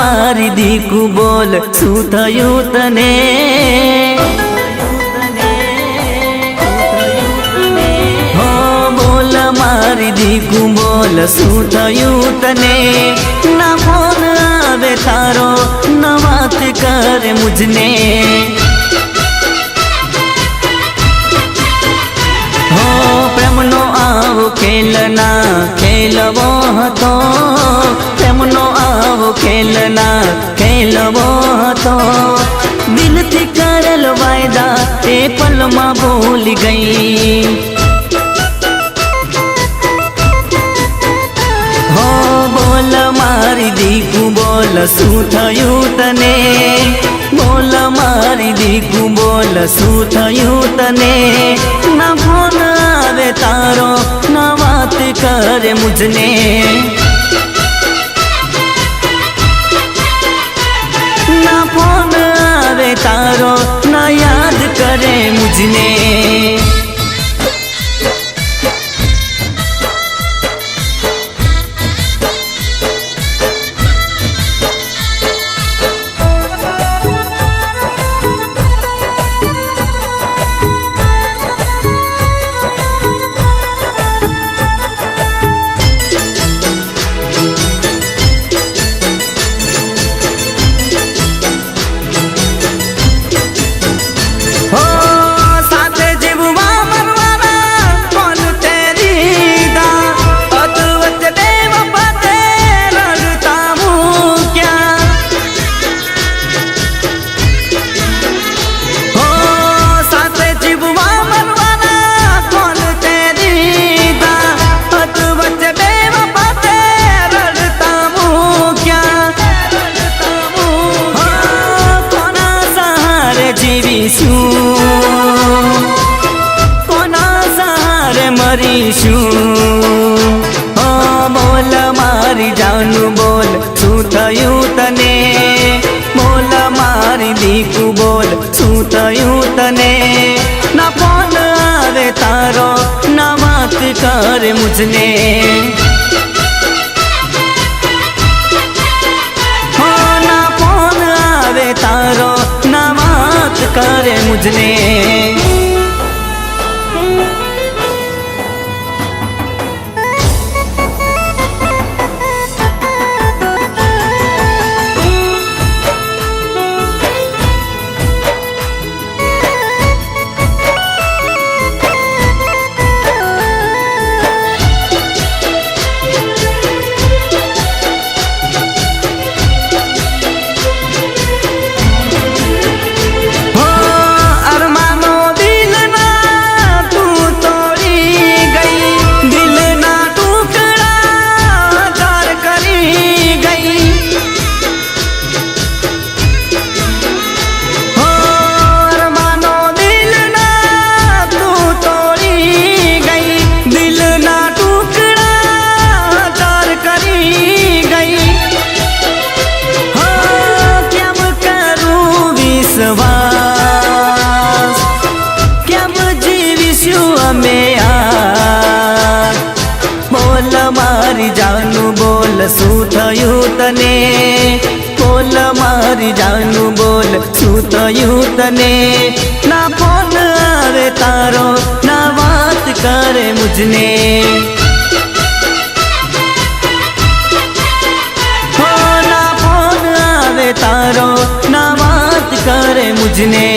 मारी दीकू बोल शू थयुं तने हो बोल मारी दीकू बोल शू थयुं तने ना फोन आवे तारो ना बात करे मुझने हो प्रेमनो आवो खेलना खेलवो हतो प्रेमनो आवो खेलना खेलवो हतो दिल थी करेल वायदा ए पल मां भूल गई हो बोल मारी दीकू बोल शू थयुं तने बोल मारी दीकू बोल शू थयुं तने ना फोन आवे तारो ना बात करे मुझने ना फोन आवे तारो ना याद करे मुझने कोना सहारे मरीशूं हो बोल मारी जानू बोल शू थयुं तने बोल मारी दीकू बोल शू थयुं तने ना फोन आवे तारो ना बात करे मुझने हो ना फोन आवे तारो ना बात करे मुझने बोल मारी जानू बोल शू थयुं तने बोल मारी जानू बोल शू थयुं तने ना फोन आवे तारो ना बात करे मुझने हो ना फोन आवे तारो ना बात करे मुझने।